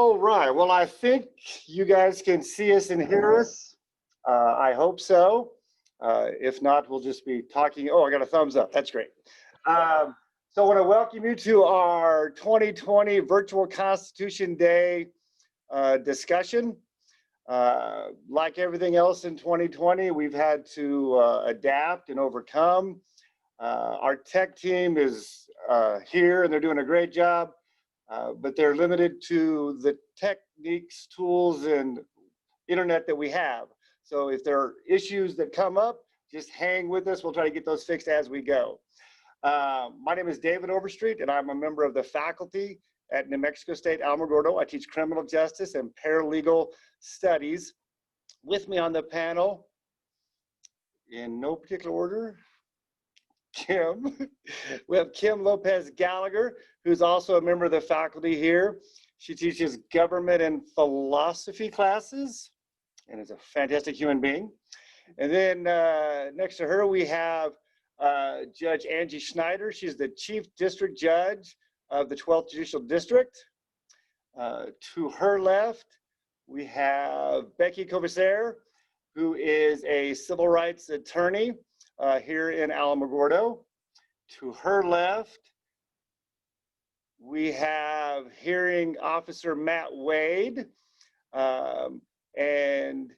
All right. Well, I think you guys can see us and hear us. I hope so. If not, we'll just be talking. Oh, I got a thumbs up. That's great. So I want to welcome you to our 2020 Virtual Constitution Day discussion. Like everything else in 2020, we've had to adapt and overcome. Our tech team is here and they're doing a great job. But they're limited to the techniques, tools, and internet that we have. So if there are issues that come up, just hang with us. We'll try to get those fixed as we go. My name is David Overstreet, and I'm a member of the faculty at New Mexico State Alamogordo. I teach criminal justice and paralegal studies. With me on the panel, in no particular order, Kim. We have Kim Lopez Gallagher, who's also a member of the faculty here. She teaches government and philosophy classes and is a fantastic human being. And then next to her, we have Judge Angie Schneider. She's the Chief District Judge of the 12th Judicial District. To her left, we have Becky Covaser, who is a civil rights attorney here in Alamogordo. To her left, we have hearing officer Matt Wade, and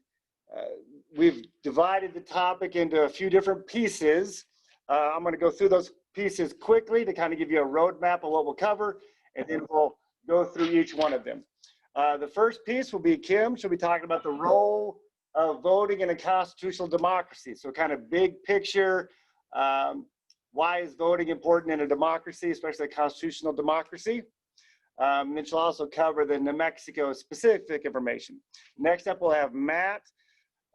we've divided the topic into a few different pieces. I'm going to go through those pieces quickly to kind of give you a roadmap of what we'll cover, and then we'll go through each one of them. The first piece will be Kim. She'll be talking about the role of voting in a constitutional democracy. So kind of big picture, why is voting important in a democracy, especially a constitutional democracy? And then she'll also cover the New Mexico specific information. Next up, we'll have Matt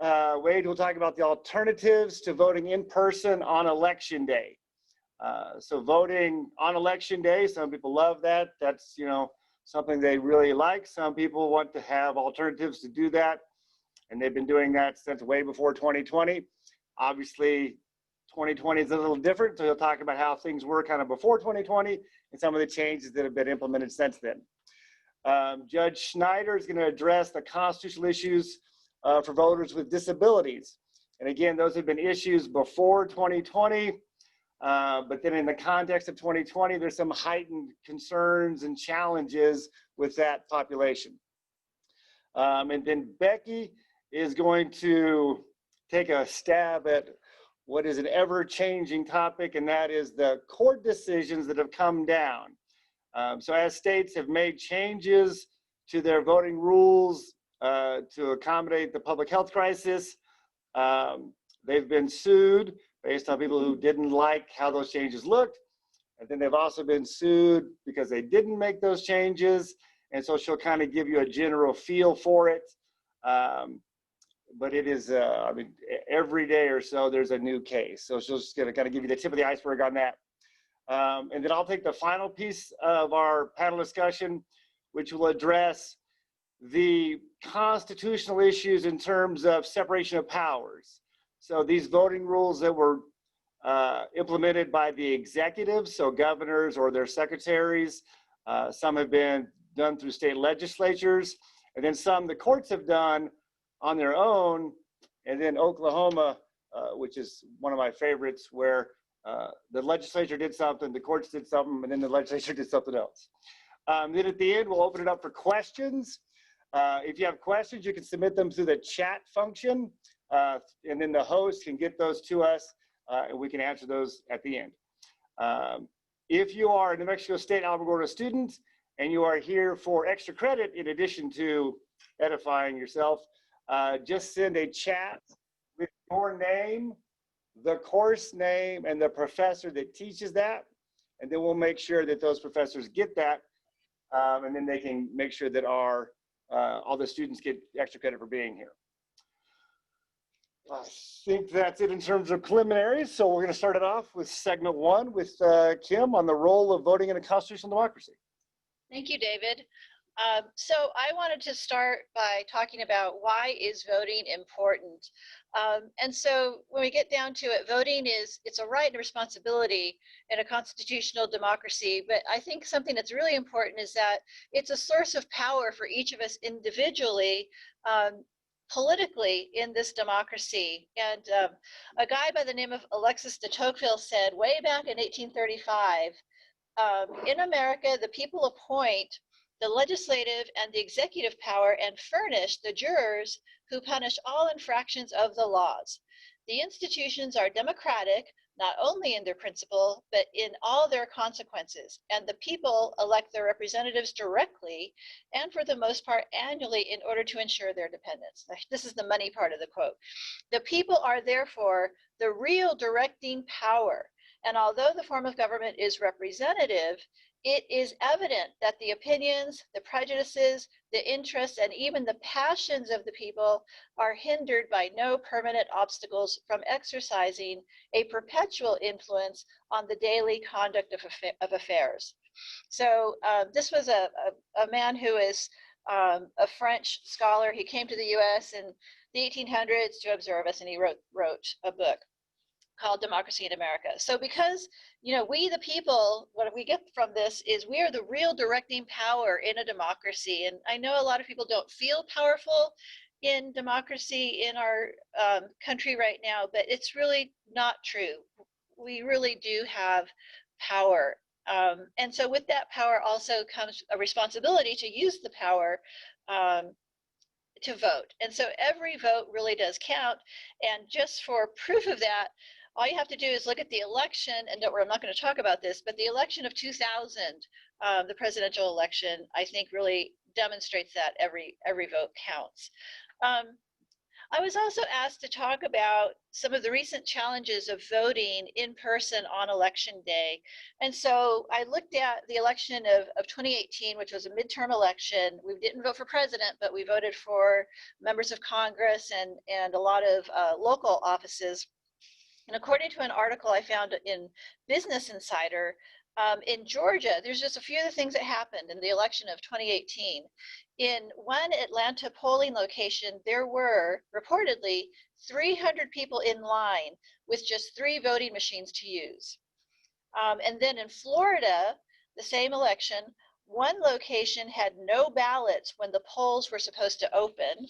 Wade, who'll talk about the alternatives to voting in person on election day. So voting on election day, some people love that. That's, you know, something they really like. Some people want to have alternatives to do that. And they've been doing that since way before 2020. Obviously, 2020 is a little different, so he'll talk about how things were kind of before 2020 and some of the changes that have been implemented since then. Judge Schneider is going to address the constitutional issues for voters with disabilities. And again, those have been issues before 2020, but then in the context of 2020, there's some heightened concerns and challenges with that population. And then Becky is going to take a stab at what is an ever-changing topic, and that is the court decisions that have come down. So as states have made changes to their voting rules to accommodate the public health crisis, they've been sued based on people who didn't like how those changes looked. And then they've also been sued because they didn't make those changes. And so she'll kind of give you a general feel for it. But it is, I mean, every day or so, there's a new case. So she's just going to kind of give you the tip of the iceberg on that. And then I'll take the final piece of our panel discussion, which will address the constitutional issues in terms of separation of powers. So these voting rules that were implemented by the executive, so governors or their secretaries, some have been done through state legislatures, and then some the courts have done on their own, and then Oklahoma, which is one of my favorites, where the legislature did something, the courts did something, and then the legislature did something else. Then at the end, we'll open it up for questions. If you have questions, you can submit them through the chat function, and then the host can get those to us, and we can answer those at the end. If you are a New Mexico State Alamogordo student, and you are here for extra credit in addition to edifying yourself, just send a chat with your name, the course name, and the professor that teaches that, and then we'll make sure that those professors get that, and then they can make sure that all the students get extra credit for being here. I think that's it in terms of preliminaries, so we're going to start it off with segment one with Kim on the role of voting in a constitutional democracy. Thank you, David. So I wanted to start by talking about why is voting important. And so when we get down to it, voting it's a right and responsibility in a constitutional democracy. But I think something that's really important is that it's a source of power for each of us individually, politically in this democracy. And a guy by the name of Alexis de Tocqueville said way back in 1835, in America, the people appoint the legislative and the executive power and furnish the jurors who punish all infractions of the laws. The institutions are democratic, not only in their principle, but in all their consequences, and the people elect their representatives directly and for the most part annually in order to ensure their independence. This is the money part of the quote. The people are therefore the real directing power. And although the form of government is representative, it is evident that the opinions, the prejudices, the interests, and even the passions of the people are hindered by no permanent obstacles from exercising a perpetual influence on the daily conduct of affairs. So this was a man who is a French scholar. He came to the U.S. in the 1800s to observe us, and he wrote a book called Democracy in America. So because, we the people, what we get from this is we are the real directing power in a democracy. And I know a lot of people don't feel powerful in democracy in our country right now, but it's really not true. We really do have power. And so with that power also comes a responsibility to use the power to vote. And so every vote really does count. And just for proof of that, all you have to do is look at the election, and don't worry, I'm not going to talk about this, but the election of 2000, the presidential election, I think really demonstrates that every vote counts. I was also asked to talk about some of the recent challenges of voting in person on election day. And so I looked at the election of 2018, which was a midterm election. We didn't vote for president, but we voted for members of Congress and a lot of local offices. And according to an article I found in Business Insider, in Georgia, there's just a few of the things that happened in the election of 2018. In one Atlanta polling location, there were reportedly 300 people in line with just 3 voting machines to use. And then in Florida, the same election, one location had no ballots when the polls were supposed to open.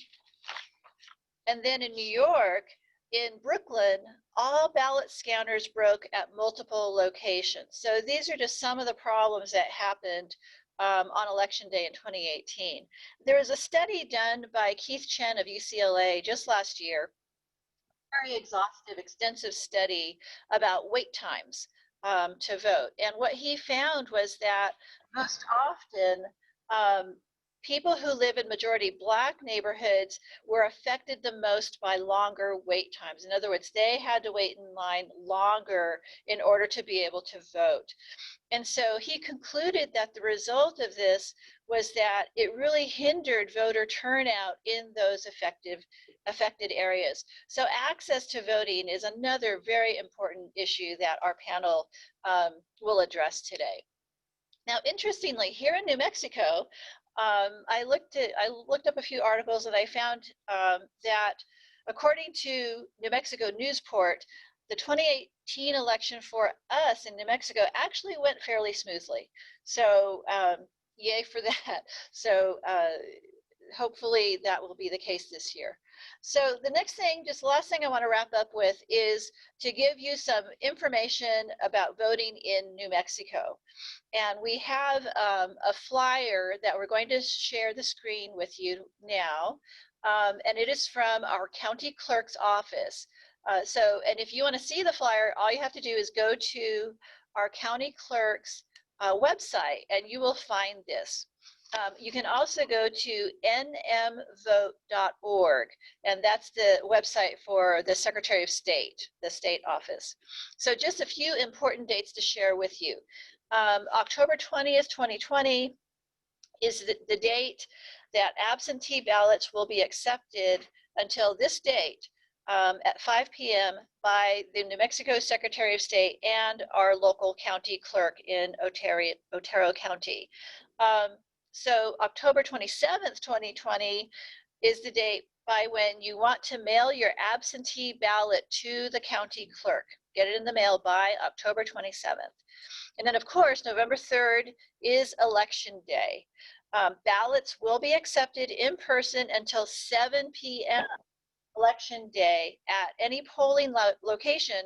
And then in New York, in Brooklyn, all ballot scanners broke at multiple locations. So these are just some of the problems that happened on election day in 2018. There was a study done by Keith Chen of UCLA just last year, very exhaustive, extensive study about wait times to vote. And what he found was that most often people who live in majority Black neighborhoods were affected the most by longer wait times. In other words, they had to wait in line longer in order to be able to vote. And so he concluded that the result of this was that it really hindered voter turnout in those affected areas. So access to voting is another very important issue that our panel will address today. Now, interestingly, here in New Mexico, I looked up a few articles, and I found that according to New Mexico Newsport, the 2018 election for us in New Mexico actually went fairly smoothly. So yay for that. So hopefully that will be the case this year. So the next thing, just the last thing I want to wrap up with is to give you some information about voting in New Mexico. And we have a flyer that we're going to share the screen with you now. And it is from our county clerk's office. And if you want to see the flyer, all you have to do is go to our county clerk's website, and you will find this. You can also go to nmvote.org, and that's the website for the Secretary of State, the state office. So just a few important dates to share with you. October 20th, 2020 is the date that absentee ballots will be accepted until this date at 5 p.m. by the New Mexico Secretary of State and our local county clerk in Otero County. So October 27th, 2020 is the date by when you want to mail your absentee ballot to the county clerk. Get it in the mail by October 27th. And then, of course, November 3rd is Election Day. Ballots will be accepted in person until 7 p.m. Election Day at any polling location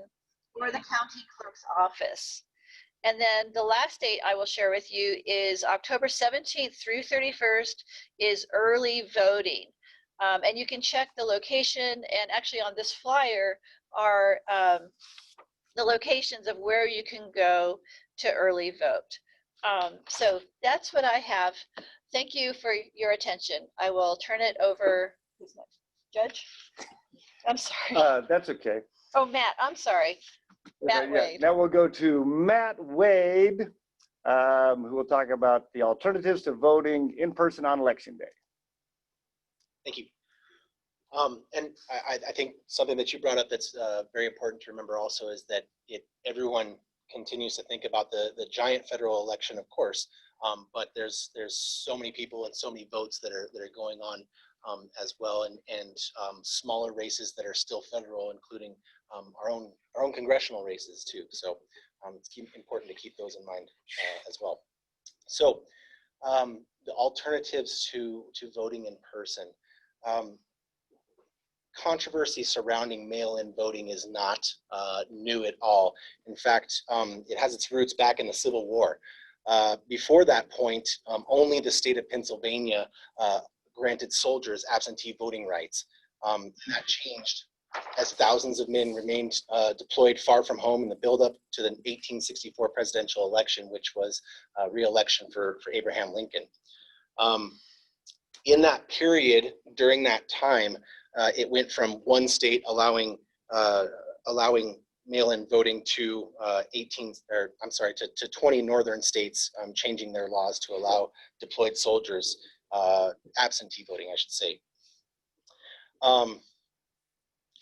or the county clerk's office. And then the last date I will share with you is October 17th through 31st is early voting. And you can check the location, and actually on this flyer are the locations of where you can go to early vote. So that's what I have. Thank you for your attention. I will turn it over. Who's next? Judge? I'm sorry. That's okay. Oh, Matt, I'm sorry. Matt Wade. Now we'll go to Matt Wade, who will talk about the alternatives to voting in person on Election Day. Thank you. And I think something that you brought up that's very important to remember also is that everyone continues to think about the giant federal election, of course, but there's so many people and so many votes that are going on as well, and smaller races that are still federal, including our own congressional races too. So it's important to keep those in mind as well. So the alternatives to voting in person. Controversy surrounding mail-in voting is not new at all. In fact, it has its roots back in the Civil War. Before that point, only the state of Pennsylvania granted soldiers absentee voting rights. That changed as thousands of men remained deployed far from home in the buildup to the 1864 presidential election, which was re-election for Abraham Lincoln. In that period, during that time, it went from one state allowing mail-in voting to 20 northern states changing their laws to allow deployed soldiers absentee voting, I should say.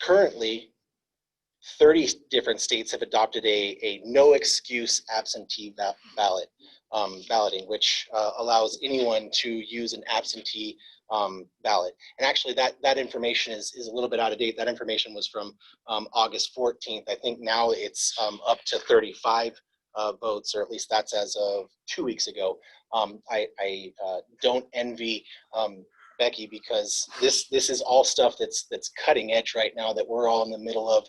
Currently, 30 different states have adopted a no excuse absentee balloting, which allows anyone to use an absentee ballot. And actually that information is a little bit out of date. That information was from August 14th. I think now it's up to 35 votes, or at least that's as of 2 weeks ago. I don't envy Becky, because this is all stuff that's cutting edge right now that we're all in the middle of,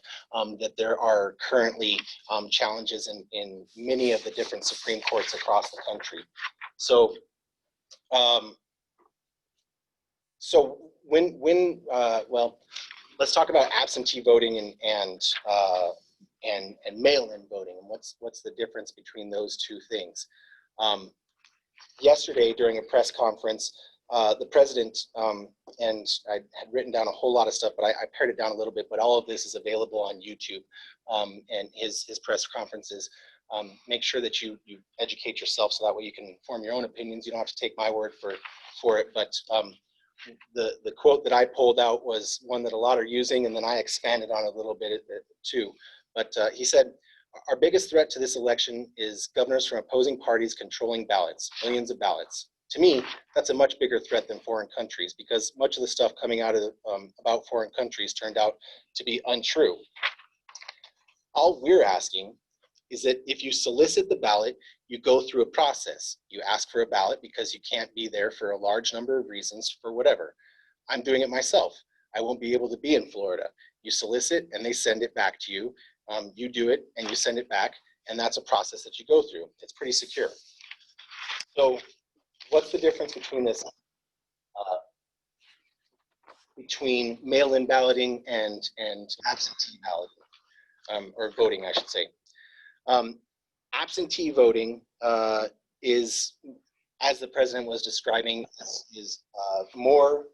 that there are currently challenges in many of the different Supreme Courts across the country. So well, let's talk about absentee voting and mail-in voting, and what's the difference between those two things. Yesterday during a press conference, the president, and I had written down a whole lot of stuff, but I pared it down a little bit, but all of this is available on YouTube, and his press conferences. Make sure that you educate yourself so that way you can form your own opinions. You don't have to take my word for it, but the quote that I pulled out was one that a lot are using, and then I expanded on it a little bit too. But he said, "Our biggest threat to this election is governors from opposing parties controlling ballots, millions of ballots. To me, that's a much bigger threat than foreign countries, because much of the stuff coming out of about foreign countries turned out to be untrue. All we're asking is that if you solicit the ballot, you go through a process. You ask for a ballot because you can't be there for a large number of reasons, for whatever. I'm doing it myself. I won't be able to be in Florida. You solicit and they send it back to you. You do it and you send it back, and that's a process that you go through. It's pretty secure. So what's the difference between this, between mail-in balloting and absentee balloting, or voting, I should say? Absentee voting is, as the president was describing, is more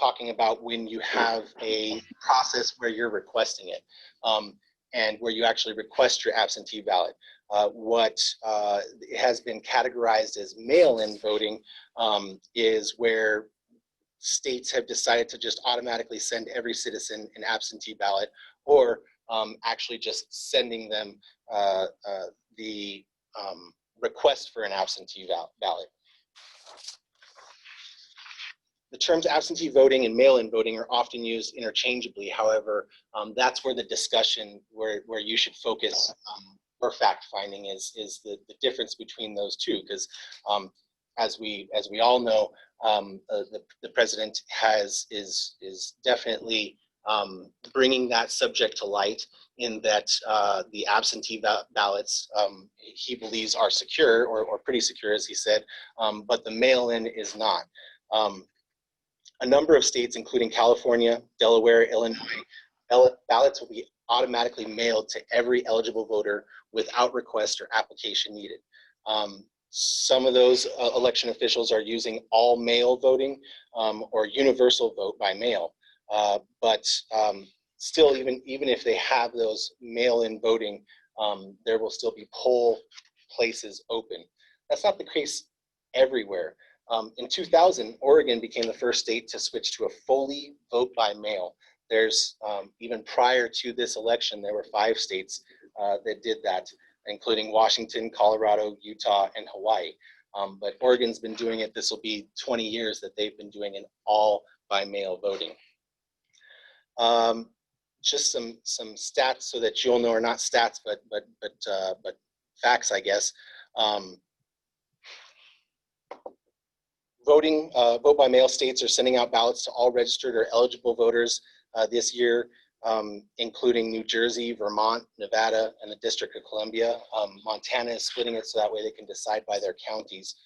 talking about when you have a process where you're requesting it, and where you actually request your absentee ballot. What has been categorized as mail-in voting is where states have decided to just automatically send every citizen an absentee ballot, or actually just sending them the request for an absentee ballot. the terms absentee voting and mail-in voting are often used interchangeably. However, that's where the discussion, where you should focus or fact-finding is the difference between those two. Because as we all know, the president is definitely bringing that subject to light, in that the absentee ballots he believes are secure, or pretty secure, as he said, but the mail-in is not. A number of states, including California, Delaware, Illinois, ballots will be automatically mailed to every eligible voter without request or application needed. Some of those election officials are using all mail voting or universal vote by mail. But still, even if they have those mail-in voting, there will still be poll places open. That's not the case everywhere. In 2000, Oregon became the first state to switch to a fully vote by mail. There's even prior to this election, there were 5 states that did that, including Washington, Colorado, Utah, and Hawaii. But Oregon's been doing it. This will be 20 years that they've been doing an all by mail voting. Just some stats so that you'll know, or not stats, but facts, I guess. Vote by mail states are sending out ballots to all registered or eligible voters this year, including New Jersey, Vermont, Nevada, and the District of Columbia. Montana is splitting it so that way they can decide by their counties.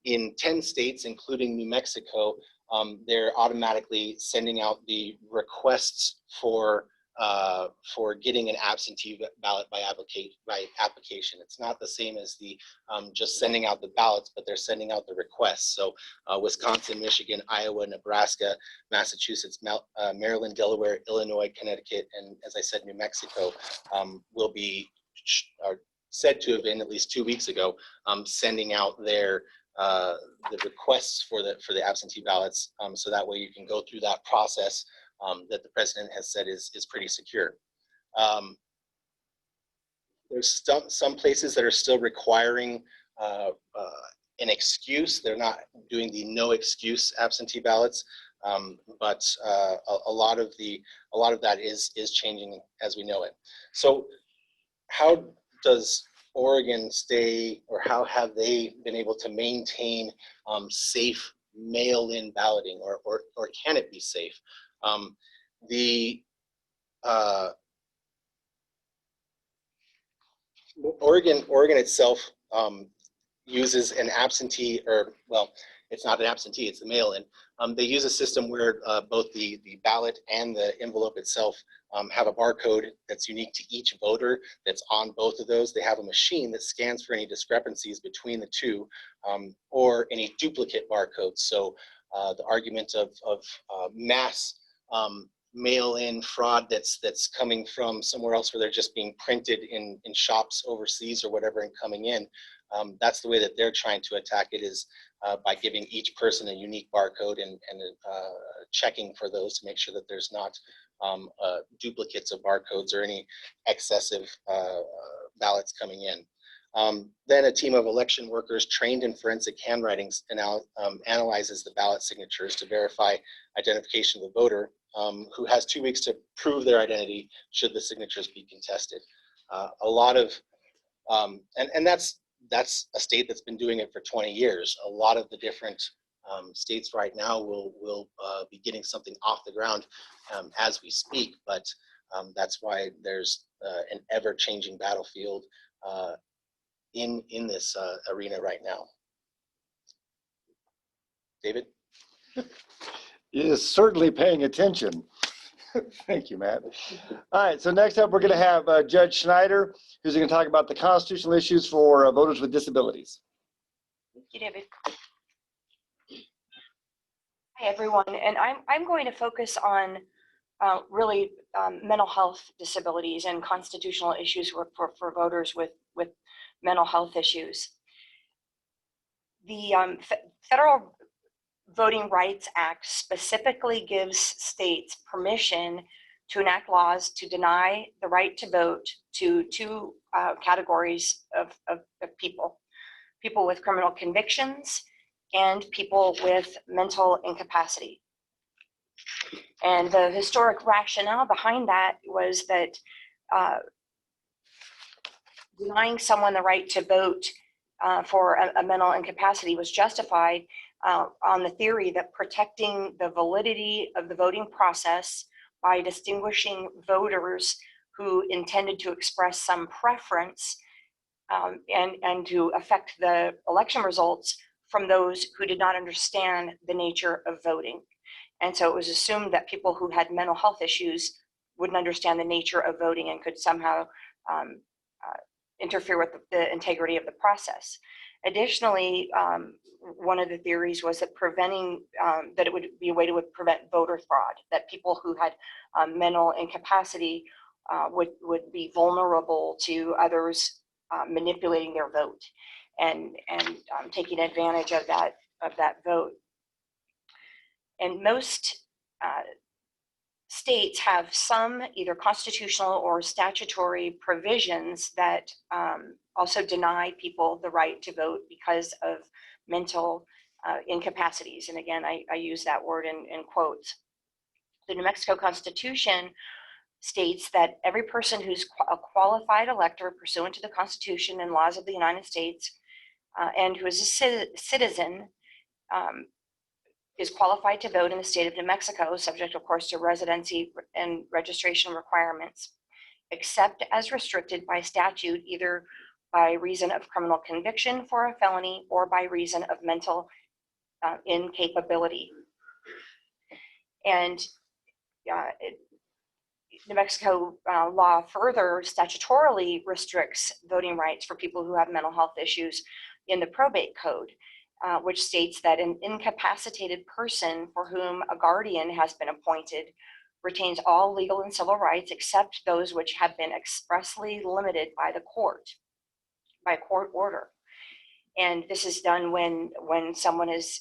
In 10 states, including New Mexico, they're automatically sending out the requests for getting an absentee ballot by application. It's not the same as the just sending out the ballots, but they're sending out the requests. So Wisconsin, Michigan, Iowa, Nebraska, Massachusetts, Maryland, Delaware, Illinois, Connecticut, and as I said, New Mexico will be, are said to have been, at least 2 weeks ago, sending out their the requests for the absentee ballots, so that way you can go through that process that the president has said is pretty secure. There's some places that are still requiring an excuse. They're not doing the no excuse absentee ballots, but a lot of that is changing as we know it. So how does Oregon stay, or how have they been able to maintain safe mail-in balloting, or can it be safe? Oregon itself uses an absentee, or well, it's not an absentee, it's a mail-in. They use a system where both the ballot and the envelope itself have a barcode that's unique to each voter that's on both of those. They have a machine that scans for any discrepancies between the two, or any duplicate barcodes. So the argument of mass mail-in fraud that's coming from somewhere else, where they're just being printed in shops overseas or whatever and coming in, that's the way that they're trying to attack it, is by giving each person a unique barcode and checking for those to make sure that there's not duplicates of barcodes or any excessive ballots coming in. Then a team of election workers trained in forensic handwriting analyzes the ballot signatures to verify identification of the voter, who has 2 weeks to prove their identity should the signatures be contested. A lot of, and that's a state that's been doing it for 20 years. A lot of the different states right now will be getting something off the ground as we speak, but that's why there's an ever-changing battlefield in this arena right now. David? He is certainly paying attention. Thank you, Matt. All right, so next up we're going to have Judge Schneider, who's going to talk about the constitutional issues for voters with disabilities. Thank you, David. Hi, everyone, and I'm going to focus on really mental health disabilities and constitutional issues for voters with mental health issues. The Federal Voting Rights Act specifically gives states permission to enact laws to deny the right to vote to 2 categories of people: people with criminal convictions and people with mental incapacity. And the historic rationale behind that was that denying someone the right to vote for a mental incapacity was justified on the theory that protecting the validity of the voting process by distinguishing voters who intended to express some preference and to affect the election results from those who did not understand the nature of voting. And so it was assumed that people who had mental health issues wouldn't understand the nature of voting and could somehow interfere with the integrity of the process. Additionally, one of the theories was that that it would be a way to prevent voter fraud, that people who had mental incapacity would be vulnerable to others manipulating their vote and taking advantage of that vote. And most states have some either constitutional or statutory provisions that also deny people the right to vote because of mental incapacities. And again, I use that word in quotes. The New Mexico Constitution states that every person who's a qualified elector pursuant to the Constitution and laws of the United States and who is a citizen is qualified to vote in the state of New Mexico, subject, of course, to residency and registration requirements, except as restricted by statute, either by reason of criminal conviction for a felony or by reason of mental incapability. And New Mexico law further statutorily restricts voting rights for people who have mental health issues in the probate code. Which states that an incapacitated person for whom a guardian has been appointed retains all legal and civil rights except those which have been expressly limited by the court, by court order. And this is done when someone is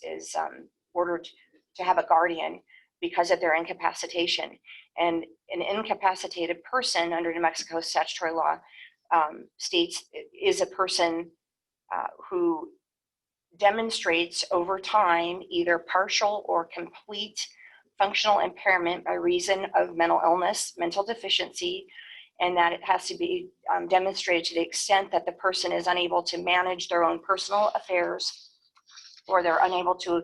ordered to have a guardian because of their incapacitation. And an incapacitated person under New Mexico statutory law states is a person who demonstrates over time either partial or complete functional impairment by reason of mental illness, mental deficiency, and that it has to be demonstrated to the extent that the person is unable to manage their own personal affairs or they're unable to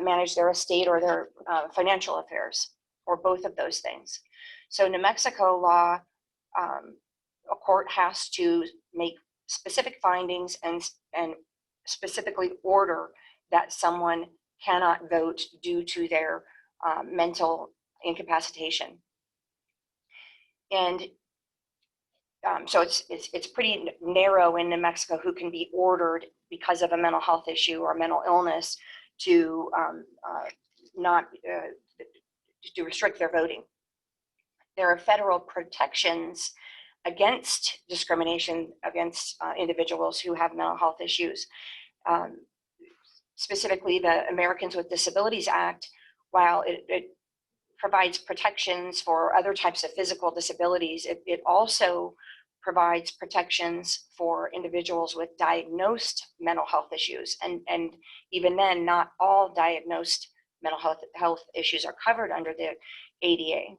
manage their estate or their financial affairs, or both of those things. So New Mexico law, a court has to make specific findings and specifically order that someone cannot vote due to their mental incapacitation. And so it's pretty narrow in New Mexico who can be ordered because of a mental health issue or mental illness to to restrict their voting. There are federal protections against discrimination against individuals who have mental health issues. Specifically, the Americans with Disabilities Act, while it provides protections for other types of physical disabilities, it also provides protections for individuals with diagnosed mental health issues. And even then, not all diagnosed mental health issues are covered under the ADA.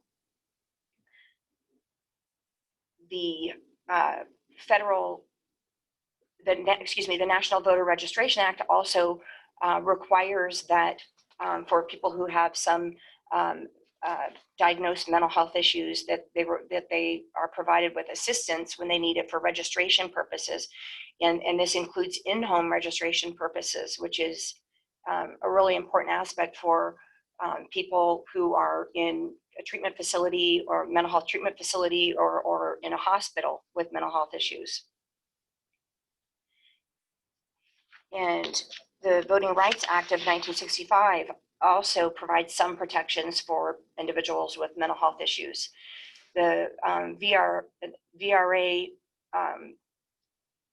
The the National Voter Registration Act also requires that for people who have some diagnosed mental health issues that they are provided with assistance when they need it for registration purposes, and this includes in-home registration purposes, which is a really important aspect for people who are in a treatment facility or mental health treatment facility or in a hospital with mental health issues. And the Voting Rights Act of 1965 also provides some protections for individuals with mental health issues. The VRA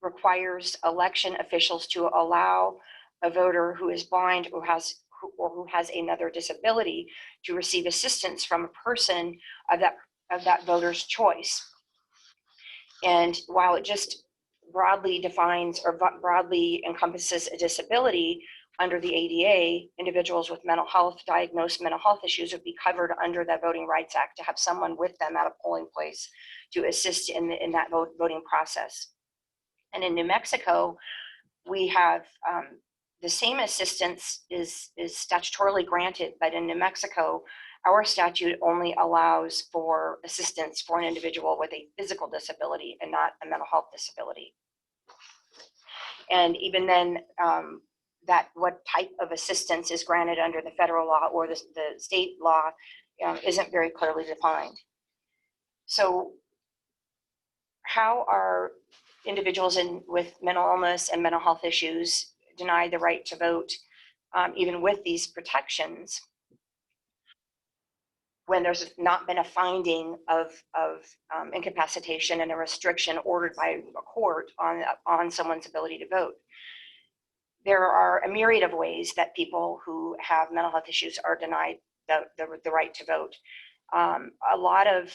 requires election officials to allow a voter who is blind or who has another disability to receive assistance from a person of that voter's choice. And while it just broadly defines or broadly encompasses a disability, under the ADA, individuals with diagnosed mental health issues would be covered under the Voting Rights Act to have someone with them at a polling place to assist in that voting process. And in New Mexico, we have the same assistance is statutorily granted, but in New Mexico, our statute only allows for assistance for an individual with a physical disability and not a mental health disability. And even then, that what type of assistance is granted under the federal law or the state law isn't very clearly defined. So how are individuals with mental illness and mental health issues denied the right to vote, even with these protections, when there's not been a finding of incapacitation and a restriction ordered by a court on someone's ability to vote? There are a myriad of ways that people who have mental health issues are denied the right to vote. A lot of,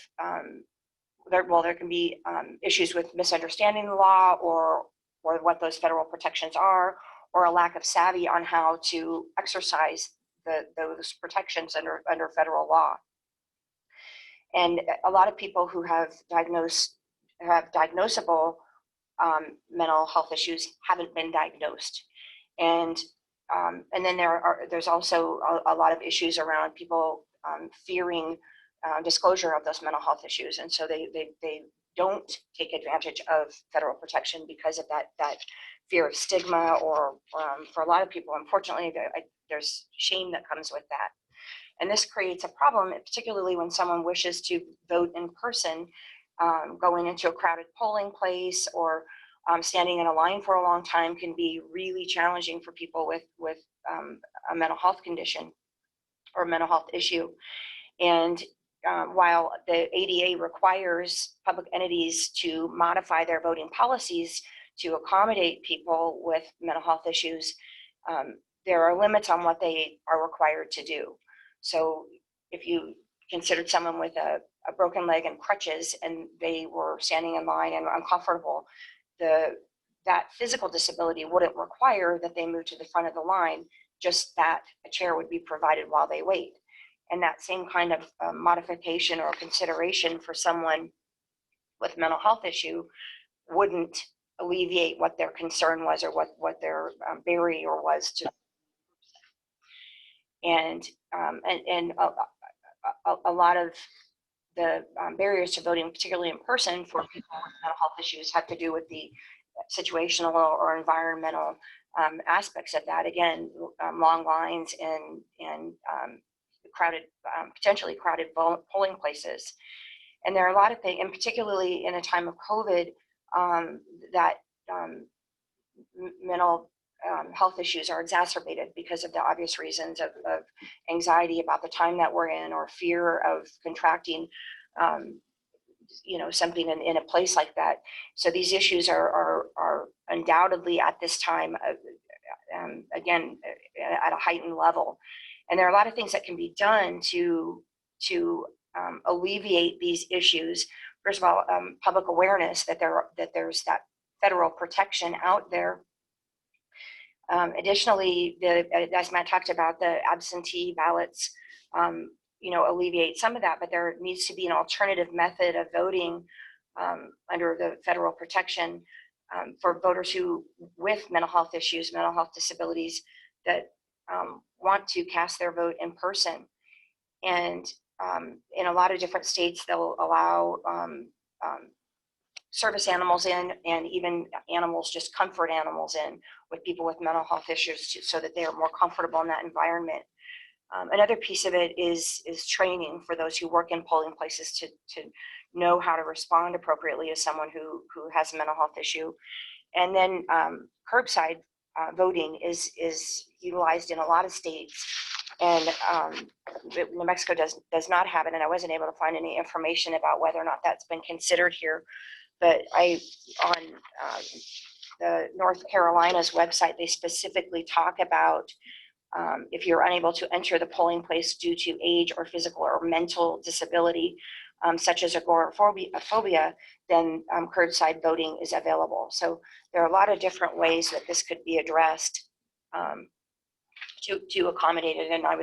there can be issues with misunderstanding the law or what those federal protections are, or a lack of savvy on how to exercise those protections under federal law. And a lot of people who have diagnosable mental health issues haven't been diagnosed. And then there's also a lot of issues around people fearing disclosure of those mental health issues. And so they don't take advantage of federal protection because of that fear of stigma, or for a lot of people, unfortunately, there's shame that comes with that. And this creates a problem, particularly when someone wishes to vote in person, going into a crowded polling place or standing in a line for a long time can be really challenging for people with a mental health condition or mental health issue. And while the ADA requires public entities to modify their voting policies to accommodate people with mental health issues, there are limits on what they are required to do. So if you considered someone with a broken leg and crutches and they were standing in line and uncomfortable, that physical disability wouldn't require that they move to the front of the line, just that a chair would be provided while they wait. And that same kind of modification or consideration for someone with mental health issue wouldn't alleviate what their concern was or what their barrier was to. And a lot of the barriers to voting, particularly in person for people with mental health issues, have to do with the situational or environmental aspects of that. Again, long lines and crowded, potentially crowded polling places. And there are a lot of things, and particularly in a time of COVID, that mental health issues are exacerbated because of the obvious reasons of anxiety about the time that we're in, or fear of contracting something in a place like that. So these issues are undoubtedly at this time, again, at a heightened level. And there are a lot of things that can be done to alleviate these issues. First of all, public awareness that there's that federal protection out there. Additionally, as Matt talked about, the absentee ballots, alleviate some of that, but there needs to be an alternative method of voting under the federal protection for voters who, with mental health issues, mental health disabilities, that want to cast their vote in person. And in a lot of different states, they'll allow service animals in, and even animals, just comfort animals in, with people with mental health issues, so that they are more comfortable in that environment. Another piece of it is training for those who work in polling places to know how to respond appropriately as someone who has a mental health issue. And then curbside voting is utilized in a lot of states, and New Mexico does not have it, and I wasn't able to find any information about whether or not that's been considered here. But on the North Carolina's website, they specifically talk about if you're unable to enter the polling place due to age or physical or mental disability, such as agoraphobia, then curbside voting is available. So there are a lot of different ways that this could be addressed. to accommodate it. And it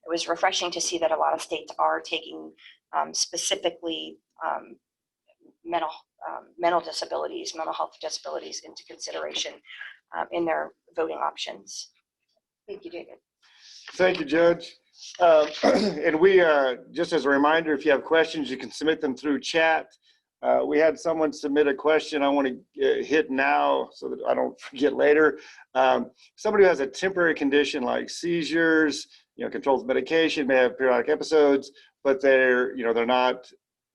was refreshing to see that a lot of states are taking specifically mental disabilities, mental health disabilities into consideration in their voting options. Thank you, David. Thank you, Judge. And we, just as a reminder, if you have questions, you can submit them through chat. We had someone submit a question I want to hit now so that I don't forget later. Somebody who has a temporary condition like seizures, controls medication, may have periodic episodes, but they're not,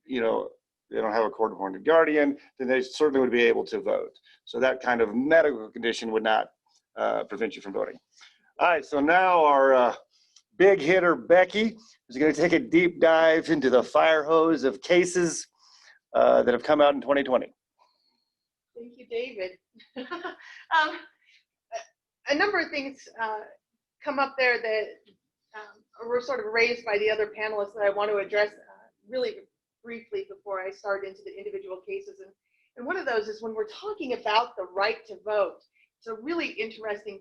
they don't have a court-appointed guardian, then they certainly would be able to vote. So that kind of medical condition would not prevent you from voting. All right, so now our big hitter, Becky, is going to take a deep dive into the fire hose of cases that have come out in 2020. Thank you, David. A number of things come up there that were sort of raised by the other panelists that I want to address really briefly before I start into the individual cases. And one of those is when we're talking about the right to vote. It's a really interesting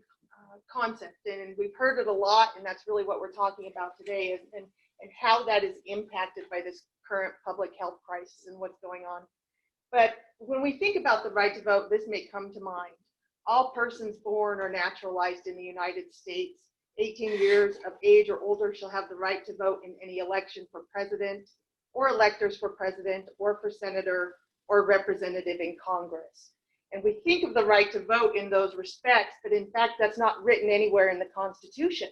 concept, and we've heard it a lot, and that's really what we're talking about today, and how that is impacted by this current public health crisis and what's going on. But when we think about the right to vote, this may come to mind. All persons born or naturalized in the United States, 18 years of age or older, shall have the right to vote in any election for president or electors for president or for senator or representative in Congress. And we think of the right to vote in those respects, but in fact, that's not written anywhere in the Constitution.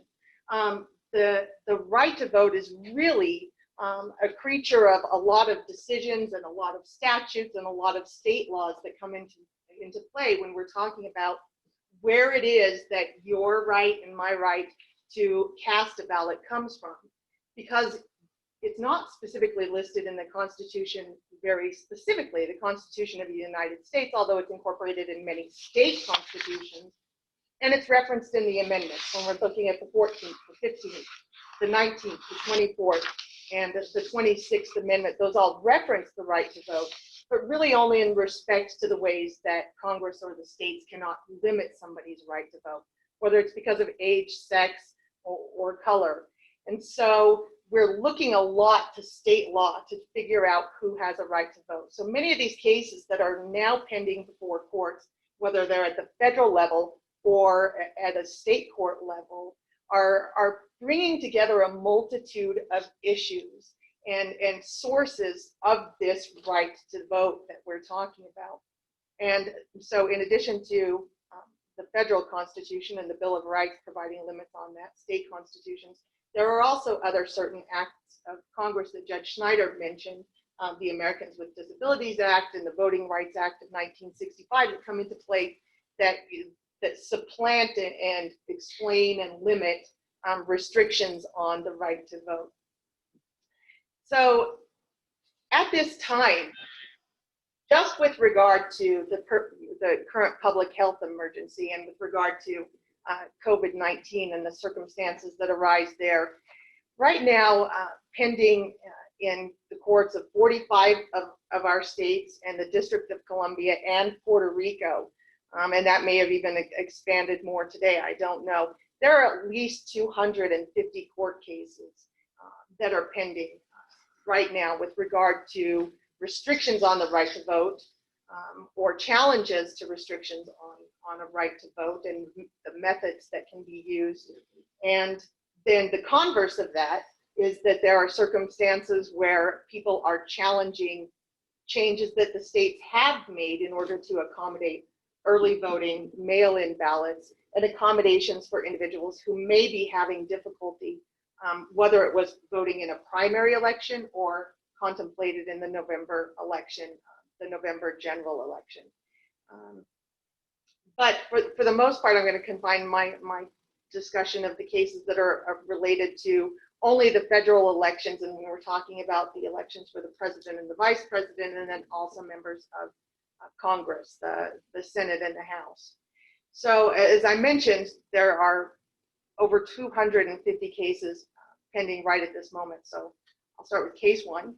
The right to vote is really a creature of a lot of decisions and a lot of statutes and a lot of state laws that come into play when we're talking about where it is that your right and my right to cast a ballot comes from. Because it's not specifically listed in the Constitution very specifically, the Constitution of the United States, although it's incorporated in many state constitutions, and it's referenced in the amendments when we're looking at the 14th, the 15th, the 19th, the 24th, and the 26th Amendment. Those all reference the right to vote, but really only in respect to the ways that Congress or the states cannot limit somebody's right to vote, whether it's because of age, sex, or color. And so we're looking a lot to state law to figure out who has a right to vote. So many of these cases that are now pending before courts, whether they're at the federal level or at a state court level, are bringing together a multitude of issues and sources of this right to vote that we're talking about. And so in addition to the federal Constitution and the Bill of Rights providing limits on that, state constitutions, there are also other certain acts of Congress that Judge Schneider mentioned, the Americans with Disabilities Act and the Voting Rights Act of 1965 that come into play that supplant and explain and limit restrictions on the right to vote. So at this time, just with regard to the current public health emergency and with regard to COVID-19 and the circumstances that arise there, right now pending in the courts of 45 of our states and the District of Columbia and Puerto Rico, and that may have even expanded more today, I don't know. There are at least 250 court cases that are pending right now with regard to restrictions on the right to vote or challenges to restrictions on a right to vote and the methods that can be used. And then the converse of that is that there are circumstances where people are challenging changes that the states have made in order to accommodate early voting, mail-in ballots, and accommodations for individuals who may be having difficulty, whether it was voting in a primary election or contemplated in the November election, the November general election. But for the most part, I'm going to confine my discussion of the cases that are related to only the federal elections, and when we're talking about the elections for the president and the vice president, and then also members of Congress, the Senate and the House. So as I mentioned, there are over 250 cases pending right at this moment. So I'll start with case one.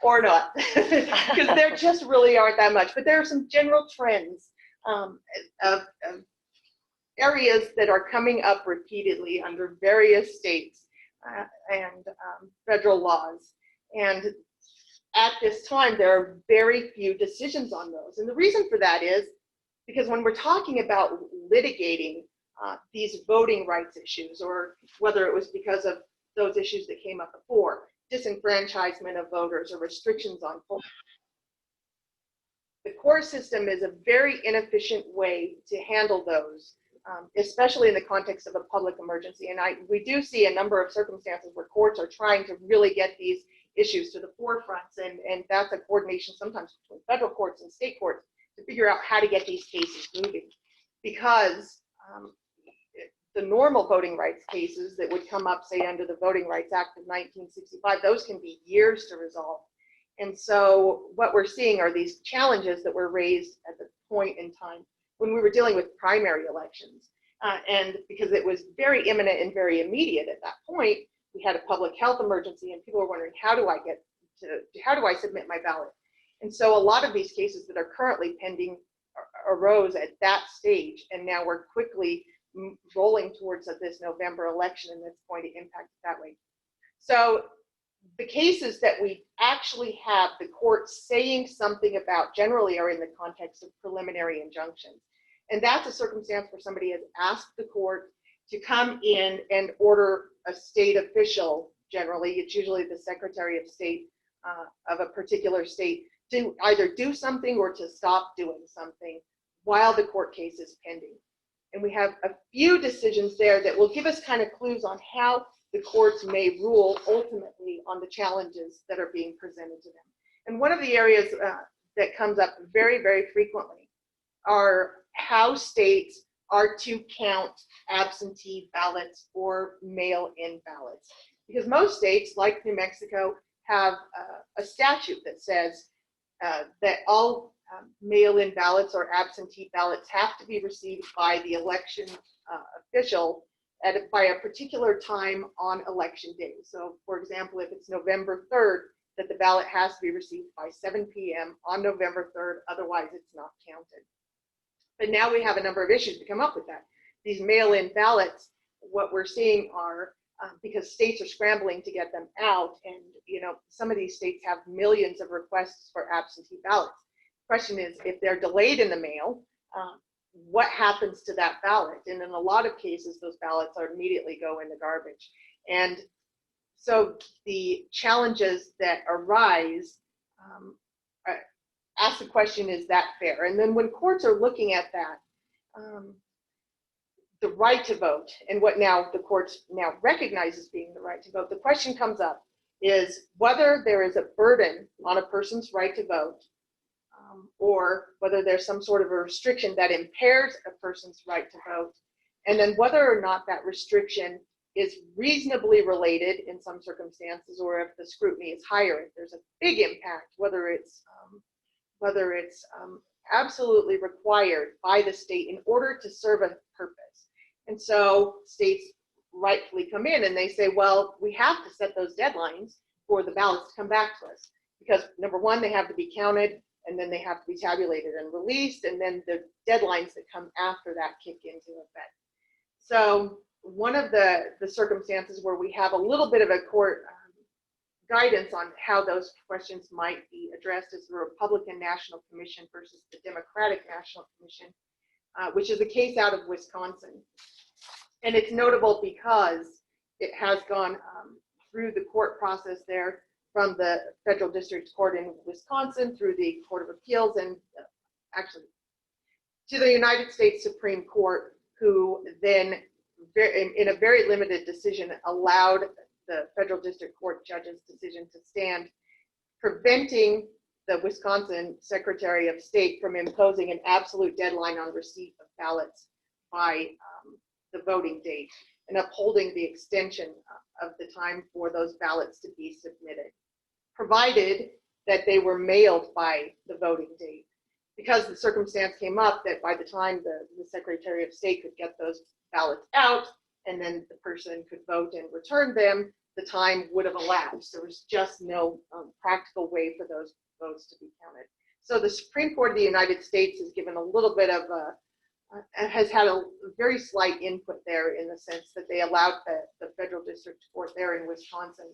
Or not, because there just really aren't that much. But there are some general trends of areas that are coming up repeatedly under various states and federal laws. And at this time, there are very few decisions on those. And the reason for that is because when we're talking about litigating these voting rights issues, or whether it was because of those issues that came up before, disenfranchisement of voters or restrictions on polling, the court system is a very inefficient way to handle those, especially in the context of a public emergency. And we do see a number of circumstances where courts are trying to really get these issues to the forefront, and that's a coordination sometimes between federal courts and state courts to figure out how to get these cases moving. Because the normal voting rights cases that would come up, say, under the Voting Rights Act of 1965, those can be years to resolve. And so what we're seeing are these challenges that were raised at the point in time when we were dealing with primary elections. And because it was very imminent and very immediate at that point, we had a public health emergency and people were wondering, how do I submit my ballot? And so a lot of these cases that are currently pending arose at that stage, and now we're quickly rolling towards this November election, and that's going to impact it that way. So the cases that we actually have the court saying something about generally are in the context of preliminary injunctions. And that's a circumstance where somebody has asked the court to come in and order a state official, generally, it's usually the Secretary of State of a particular state, to either do something or to stop doing something while the court case is pending. And we have a few decisions there that will give us kind of clues on how the courts may rule ultimately on the challenges that are being presented to them. And one of the areas that comes up very, very frequently are how states are to count absentee ballots or mail-in ballots. Because most states, like New Mexico, have a statute that says that all mail-in ballots or absentee ballots have to be received by the election official by a particular time on election day. So, for example, if it's November 3rd, that the ballot has to be received by 7 p.m. on November 3rd, otherwise it's not counted. But now we have a number of issues to come up with that. These mail-in ballots, what we're seeing are, because states are scrambling to get them out, and some of these states have millions of requests for absentee ballots. The question is, if they're delayed in the mail, what happens to that ballot? And in a lot of cases, those ballots are immediately go in the garbage. And so the challenges that arise, ask the question, is that fair? And then when courts are looking at that, the right to vote, and what now the courts now recognize as being the right to vote, the question comes up is whether there is a burden on a person's right to vote, or whether there's some sort of a restriction that impairs a person's right to vote, and then whether or not that restriction is reasonably related in some circumstances, or if the scrutiny is higher, if there's a big impact, whether it's absolutely required by the state in order to serve a purpose. And so states rightfully come in and they say, well, we have to set those deadlines for the ballots to come back to us, because number one, they have to be counted, and then they have to be tabulated and released, and then the deadlines that come after that kick into effect. So one of the circumstances where we have a little bit of a court guidance on how those questions might be addressed is the Republican National Commission versus the Democratic National Commission, which is a case out of Wisconsin. And it's notable because it has gone through the court process there, from the Federal District Court in Wisconsin through the Court of Appeals, and actually to the United States Supreme Court, who then in a very limited decision allowed the Federal District Court judge's decision to stand, preventing the Wisconsin Secretary of State from imposing an absolute deadline on receipt of ballots by the voting date, and upholding the extension of the time for those ballots to be submitted, provided that they were mailed by the voting date. Because the circumstance came up that by the time the Secretary of State could get those ballots out, and then the person could vote and return them, the time would have elapsed. There was just no practical way for those votes to be counted. So the Supreme Court of the United States has given a little bit of has had a very slight input there in the sense that they allowed the federal district court there in Wisconsin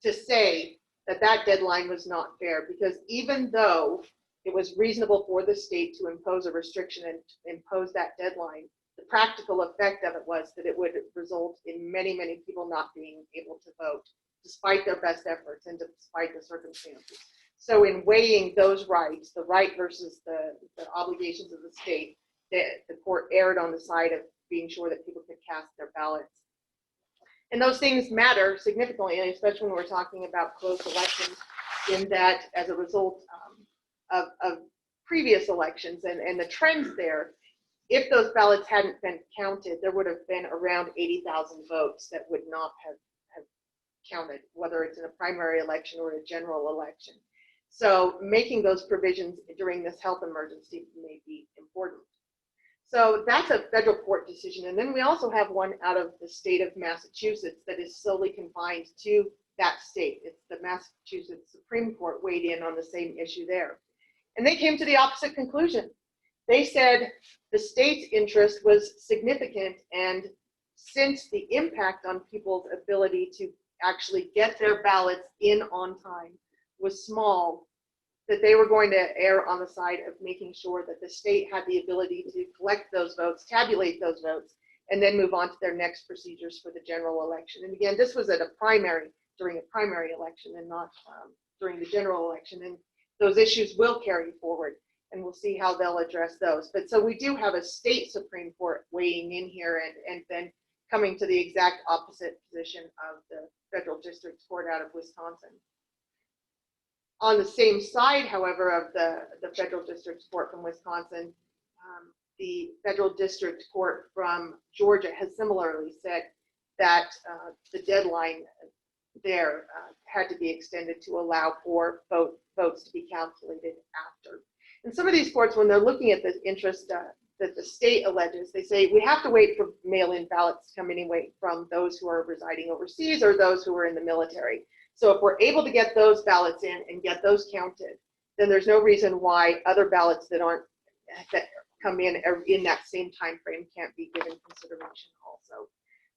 to say that that deadline was not fair, because even though it was reasonable for the state to impose a restriction and impose that deadline, the practical effect of it was that it would result in many, many people not being able to vote, despite their best efforts and despite the circumstances. So in weighing those rights, the right versus the obligations of the state, the court erred on the side of being sure that people could cast their ballots. And those things matter significantly, especially when we're talking about close elections, in that as a result of previous elections and the trends there, if those ballots hadn't been counted, there would have been around 80,000 votes that would not have counted, whether it's in a primary election or a general election. So making those provisions during this health emergency may be important. So that's a federal court decision. And then we also have one out of the state of Massachusetts that is solely confined to that state. It's the Massachusetts Supreme Court weighed in on the same issue there. And they came to the opposite conclusion. They said the state's interest was significant, and since the impact on people's ability to actually get their ballots in on time was small, that they were going to err on the side of making sure that the state had the ability to collect those votes, tabulate those votes, and then move on to their next procedures for the general election. And again, this was at a primary, during a primary election, and not during the general election. And those issues will carry forward, and we'll see how they'll address those. But so we do have a state Supreme Court weighing in here and then coming to the exact opposite position of the federal district court out of Wisconsin. On the same side, however, of the federal district court from Wisconsin, the federal district court from Georgia has similarly said that the deadline there had to be extended to allow for votes to be calculated after. And some of these courts, when they're looking at the interest that the state alleges, they say we have to wait for mail-in ballots to come anyway from those who are residing overseas or those who are in the military. So if we're able to get those ballots in and get those counted, then there's no reason why other ballots that come in that same time frame can't be given consideration also.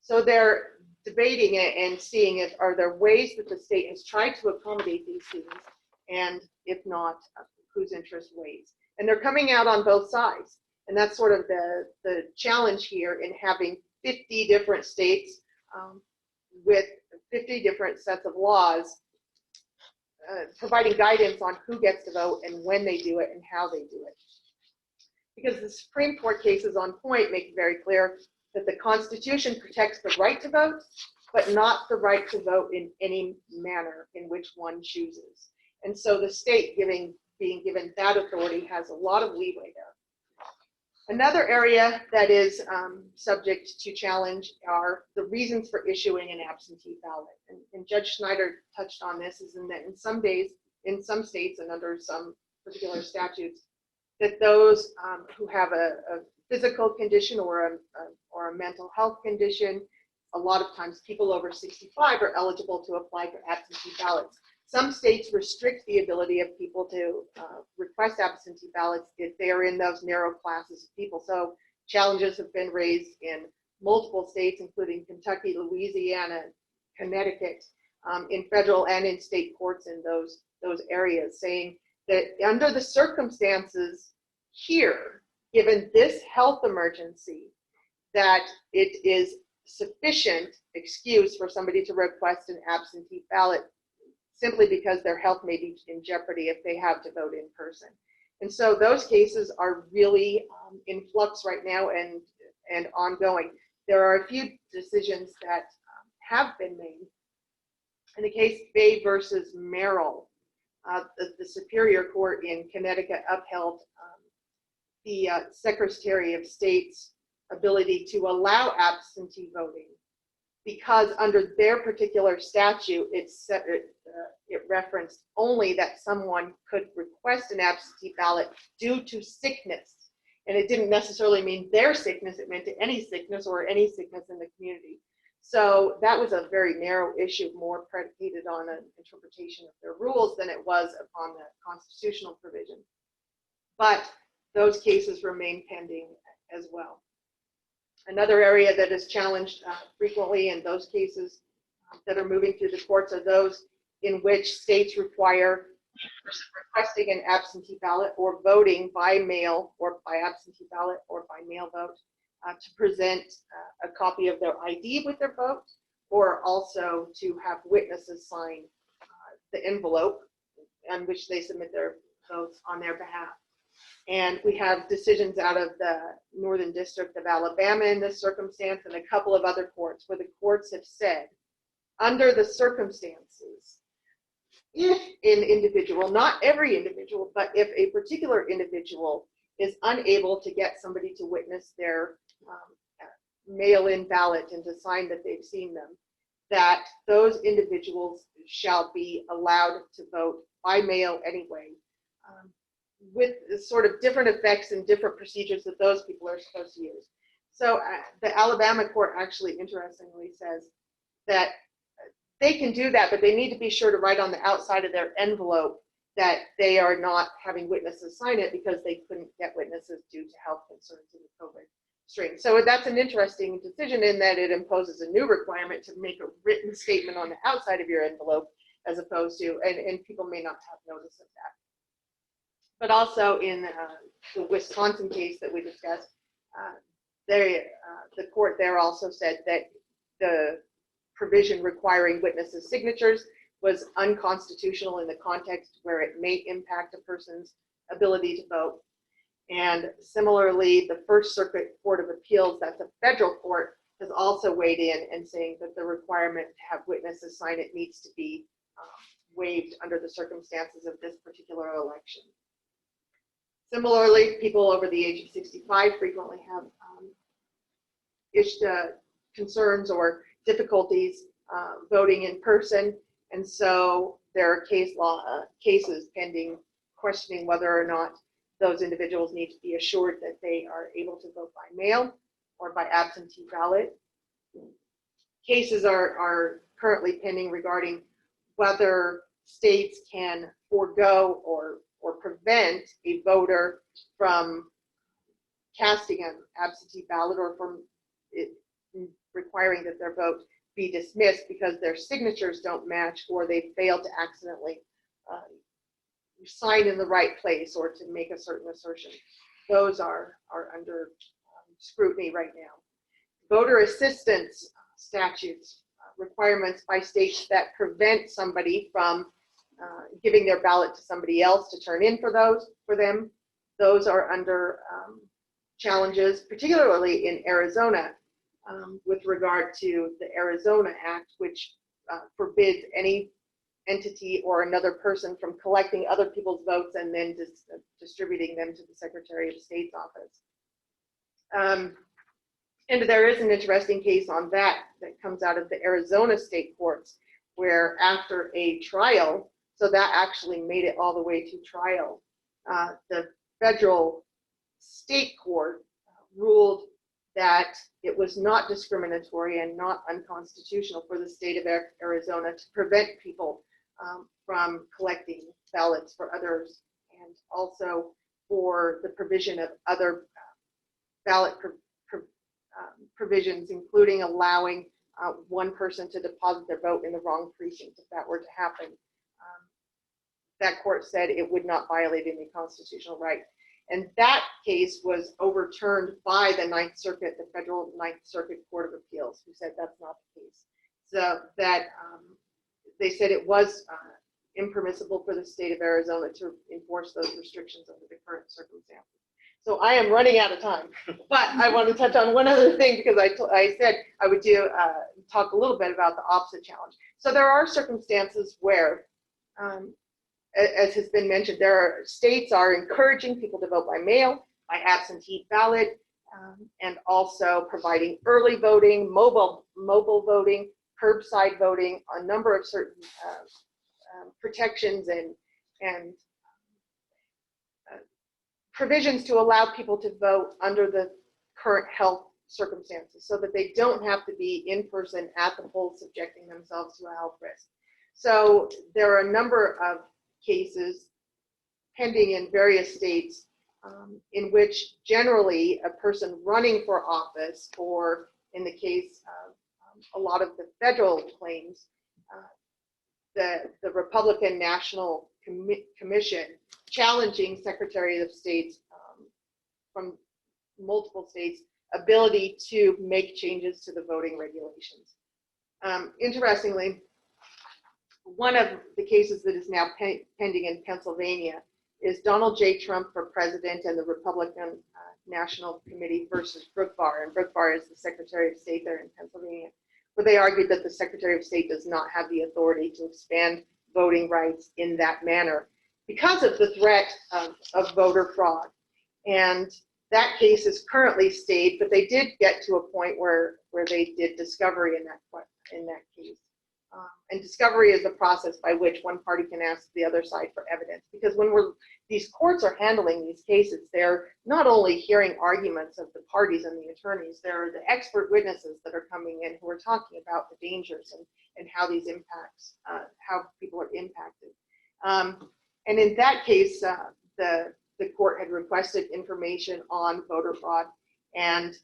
So they're debating it and seeing if are there ways that the state has tried to accommodate these things, and if not, whose interest weighs. And they're coming out on both sides. And that's sort of the challenge here in having 50 different states with 50 different sets of laws providing guidance on who gets to vote and when they do it and how they do it. Because the Supreme Court cases on point make it very clear that the Constitution protects the right to vote, but not the right to vote in any manner in which one chooses. And so the state being given that authority has a lot of leeway there. Another area that is subject to challenge are the reasons for issuing an absentee ballot. And Judge Schneider touched on this, is in that in some states and under some particular statutes, that those who have a physical condition or a mental health condition, a lot of times people over 65 are eligible to apply for absentee ballots. Some states restrict the ability of people to request absentee ballots if they are in those narrow classes of people. So challenges have been raised in multiple states, including Kentucky, Louisiana, Connecticut, in federal and in state courts in those areas, saying that under the circumstances here, given this health emergency, that it is sufficient excuse for somebody to request an absentee ballot simply because their health may be in jeopardy if they have to vote in person. And so those cases are really in flux right now and ongoing. There are a few decisions that have been made. In the case Bay versus Merrill, the Superior Court in Connecticut upheld the Secretary of State's ability to allow absentee voting, because under their particular statute, it referenced only that someone could request an absentee ballot due to sickness. And it didn't necessarily mean their sickness, it meant any sickness or any sickness in the community. So that was a very narrow issue, more predicated on an interpretation of their rules than it was upon the constitutional provision. But those cases remain pending as well. Another area that is challenged frequently in those cases that are moving through the courts are those in which states require requesting an absentee ballot or voting by mail or by absentee ballot or by mail vote to present a copy of their ID with their vote, or also to have witnesses sign the envelope on which they submit their votes on their behalf. And we have decisions out of the Northern District of Alabama in this circumstance and a couple of other courts where the courts have said, under the circumstances, if an individual, not every individual, but if a particular individual is unable to get somebody to witness their mail-in ballot and to sign that they've seen them, that those individuals shall be allowed to vote by mail anyway, with sort of different effects and different procedures that those people are supposed to use. So the Alabama court actually interestingly says that they can do that, but they need to be sure to write on the outside of their envelope that they are not having witnesses sign it because they couldn't get witnesses due to health concerns in the COVID strain. So that's an interesting decision in that it imposes a new requirement to make a written statement on the outside of your envelope as opposed to, and people may not have notice of that. But also in the Wisconsin case that we discussed, the court there also said that the provision requiring witnesses' signatures was unconstitutional in the context where it may impact a person's ability to vote. And similarly, the First Circuit Court of Appeals, that's a federal court, has also weighed in and saying that the requirement to have witnesses sign it needs to be waived under the circumstances of this particular election. Similarly, people over the age of 65 frequently have concerns or difficulties voting in person, and so there are cases pending questioning whether or not those individuals need to be assured that they are able to vote by mail or by absentee ballot. Cases are currently pending regarding whether states can forego or prevent a voter from casting an absentee ballot or from it requiring that their vote be dismissed because their signatures don't match or they fail to accidentally sign in the right place or to make a certain assertion. Those are under scrutiny right now. Voter assistance statutes, requirements by states that prevent somebody from giving their ballot to somebody else to turn in for them. Those are under challenges, particularly in Arizona, with regard to the Arizona Act, which forbids any entity or another person from collecting other people's votes and then distributing them to the Secretary of State's office. And there is an interesting case on that comes out of the Arizona state courts, where after a trial, so that actually made it all the way to trial, the federal state court ruled that it was not discriminatory and not unconstitutional for the state of Arizona to prevent people from collecting ballots for others, and also for the provision of other ballot provisions, including allowing one person to deposit their vote in the wrong precinct if that were to happen. That court said it would not violate any constitutional right. And that case was overturned by the Ninth Circuit, the federal Ninth Circuit Court of Appeals, who said that's not the case. So that they said it was impermissible for the state of Arizona to enforce those restrictions under the current circumstances. So I am running out of time, but I want to touch on one other thing because I said I would talk a little bit about the opposite challenge. So there are circumstances where, as has been mentioned, states are encouraging people to vote by mail, by absentee ballot, and also providing early voting, mobile voting, curbside voting, a number of certain protections and provisions to allow people to vote under the current health circumstances so that they don't have to be in person at the polls subjecting themselves to a health risk. So there are a number of cases pending in various states in which generally a person running for office, or in the case of a lot of the federal claims, the Republican National Commission challenging Secretary of State's from multiple states' ability to make changes to the voting regulations. Interestingly, one of the cases that is now pending in Pennsylvania is Donald J. Trump for president and the Republican National Committee versus Brooke Barr. And Brooke Barr is the Secretary of State there in Pennsylvania, where they argued that the Secretary of State does not have the authority to expand voting rights in that manner because of the threat of voter fraud. And that case is currently stayed, but they did get to a point where they did discovery in that case. And discovery is the process by which one party can ask the other side for evidence. Because when these courts are handling these cases, they're not only hearing arguments of the parties and the attorneys, there are the expert witnesses that are coming in who are talking about the dangers and how these impacts, how people are impacted. And in that case, the court had requested information on voter fraud and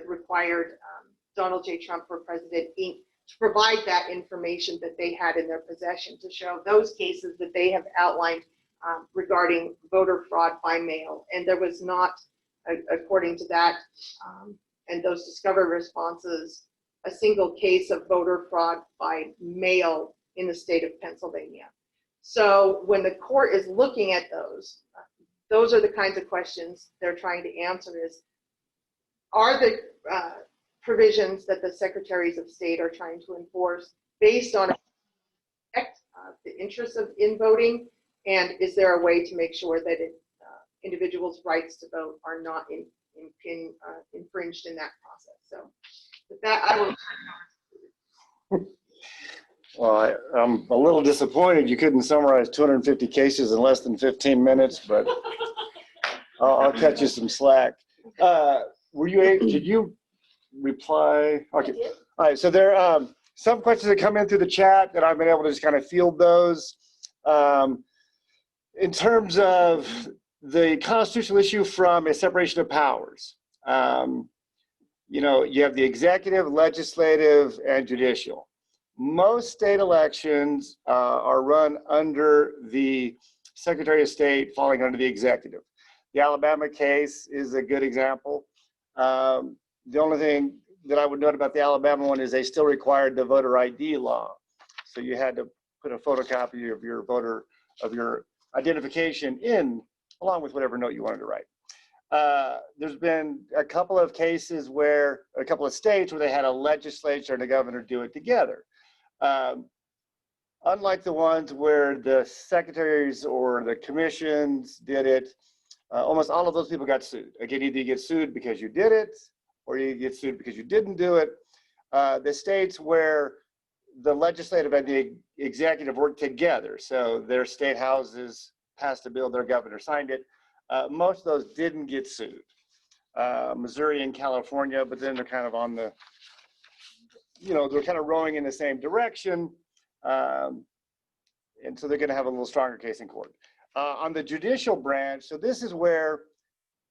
required Donald J. Trump for President Inc. to provide that information that they had in their possession to show those cases that they have outlined regarding voter fraud by mail. And there was not, according to that and those discovery responses, a single case of voter fraud by mail in the state of Pennsylvania. So when the court is looking at those are the kinds of questions they're trying to answer is, are the provisions that the secretaries of state are trying to enforce based on the interests in voting, and is there a way to make sure that individuals' rights to vote are not infringed in that process? So with that, I will. Well, I'm a little disappointed you couldn't summarize 250 cases in less than 15 minutes, but I'll cut you some slack. Did you reply? Okay. All right. So there are some questions that come in through the chat that I've been able to just kind of field those. In terms of the constitutional issue from a separation of powers, you have the executive, legislative, and judicial. Most state elections are run under the Secretary of State, falling under the executive. The Alabama case is a good example. The only thing that I would note about the Alabama one is they still required the voter ID law. So you had to put a photocopy of your identification in, along with whatever note you wanted to write. There's been a couple of cases where, a couple of states where they had a legislature and a governor do it together. Unlike the ones where the secretaries or the commissions did it, almost all of those people got sued. Again, either you get sued because you did it, or you get sued because you didn't do it. The states where the legislative and the executive worked together, so their state houses passed a bill, their governor signed it, most of those didn't get sued. Missouri and California, but then they're kind of on the, they're kind of rowing in the same direction. And so they're going to have a little stronger case in court. On the judicial branch, so this is where,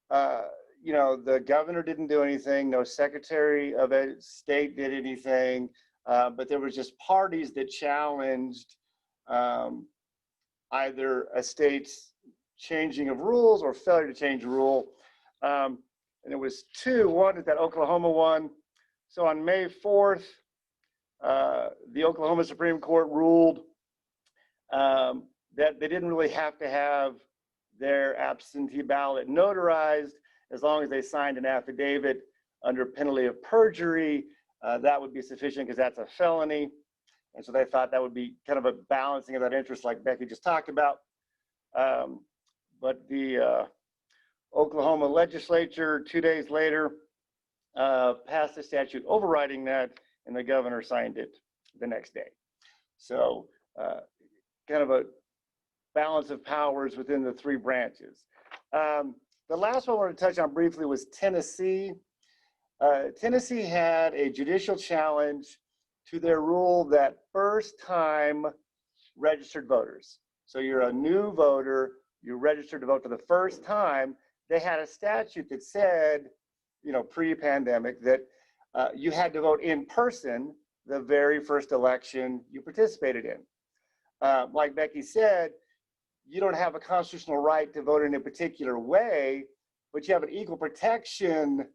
the governor didn't do anything, no secretary of state did anything, but there was just parties that challenged either a state's changing of rules or failure to change a rule. And it was two. One is that Oklahoma one. So on May 4th, the Oklahoma Supreme Court ruled that they didn't really have to have their absentee ballot notarized as long as they signed an affidavit under penalty of perjury. That would be sufficient because that's a felony. And so they thought that would be kind of a balancing of that interest like Becky just talked about. But the Oklahoma legislature 2 days later passed a statute overriding that, and the governor signed it the next day. So kind of a balance of powers within the three branches. The last one I want to touch on briefly was Tennessee. Tennessee had a judicial challenge to their rule that first-time registered voters. So you're a new voter, you registered to vote for the first time, they had a statute that said, you know, pre-pandemic, that you had to vote in person the very first election you participated in. Like Becky said, you don't have a constitutional right to vote in a particular way, but you have an equal protection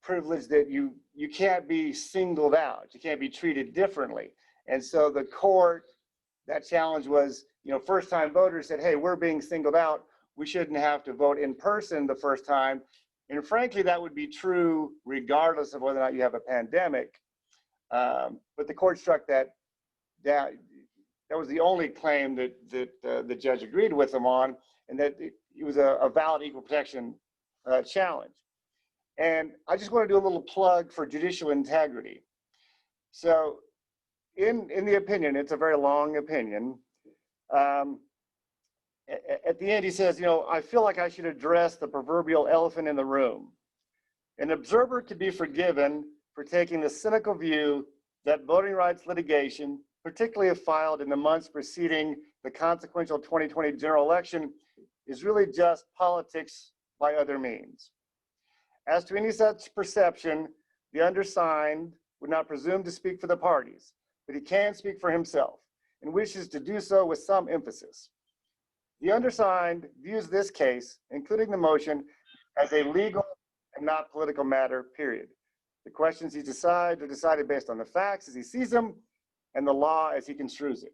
privilege that you can't be singled out. You can't be treated differently. And so the court, that challenge was, you know, first-time voters said, hey, we're being singled out. We shouldn't have to vote in person the first time. And frankly, that would be true regardless of whether or not you have a pandemic. But the court struck that down. That was the only claim that the judge agreed with them on, and that it was a valid equal protection challenge. And I just want to do a little plug for judicial integrity. So in the opinion, it's a very long opinion. At the end, he says, you know, I feel like I should address the proverbial elephant in the room. An observer could be forgiven for taking the cynical view that voting rights litigation, particularly if filed in the months preceding the consequential 2020 general election, is really just politics by other means. As to any such perception, the undersigned would not presume to speak for the parties, but he can speak for himself and wishes to do so with some emphasis. The undersigned views this case, including the motion, as a legal and not political matter, period. The questions he decides are decided based on the facts as he sees them and the law as he construes it.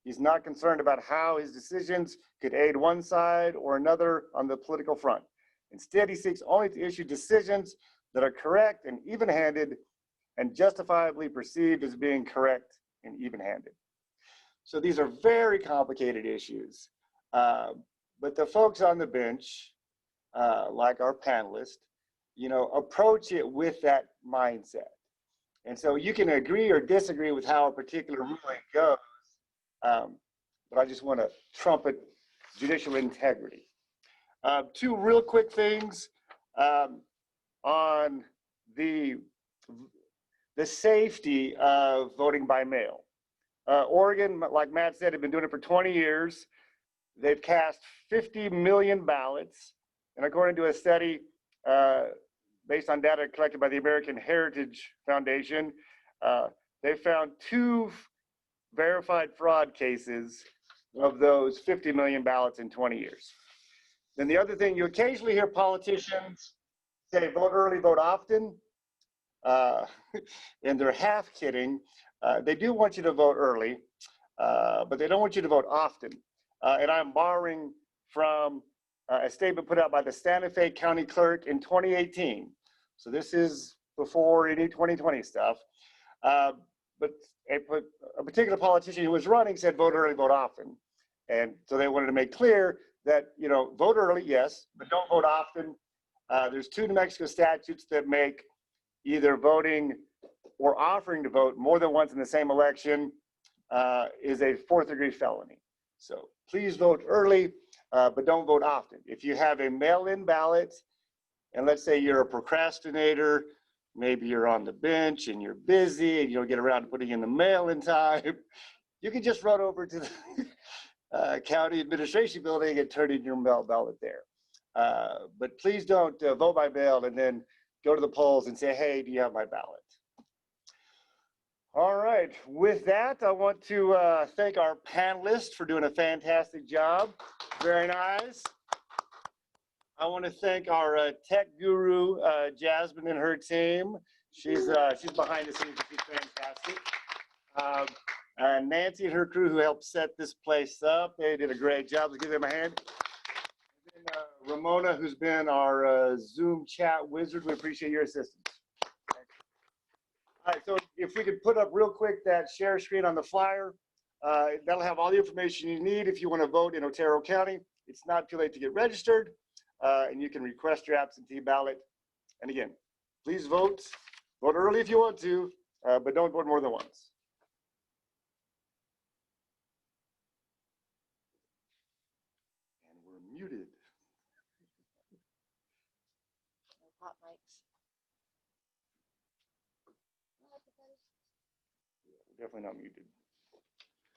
He's not concerned about how his decisions could aid one side or another on the political front. Instead, he seeks only to issue decisions that are correct and even-handed and justifiably perceived as being correct and even-handed. So these are very complicated issues, but the folks on the bench, like our panelists, you know, approach it with that mindset. And so you can agree or disagree with how a particular ruling goes, but I just want to trumpet judicial integrity. Two real quick things on the safety of voting by mail. Oregon, like Matt said, have been doing it for 20 years. They've cast 50 million ballots, and according to a study based on data collected by the American Heritage Foundation, they found 2 verified fraud cases of those 50 million ballots in 20 years. Then the other thing, you occasionally hear politicians say, vote early, vote often, and they're half kidding. They do want you to vote early, but they don't want you to vote often. And I'm borrowing from a statement put out by the Santa Fe County Clerk in 2018. So this is before any 2020 stuff. But a particular politician who was running said, vote early, vote often. And so they wanted to make clear that, you know, vote early, yes, but don't vote often. There's 2 New Mexico statutes that make either voting or offering to vote more than once in the same election is a 4th-degree felony. So please vote early, but don't vote often. If you have a mail-in ballot, and let's say you're a procrastinator, maybe you're on the bench and you're busy and you don't get around to putting in the mail in time, you can just run over to the county administration building and turn in your mail ballot there. But please don't vote by mail and then go to the polls and say, hey, do you have my ballot? All right, with that, I want to thank our panelists for doing a fantastic job. Very nice. I want to thank our tech guru, Jasmine, and her team. She's behind the scenes, she's fantastic. And Nancy and her crew who helped set this place up. They did a great job. Let's give them a hand. And then Ramona, who's been our Zoom chat wizard. We appreciate your assistance. All right, so if we could put up real quick that share screen on the flyer, that'll have all the information you need if you want to vote in Otero County. It's not too late to get registered, and you can request your absentee ballot. And again, please vote. Vote early if you want to, but don't vote more than once. And we're muted. No hot mics. We're definitely not muted.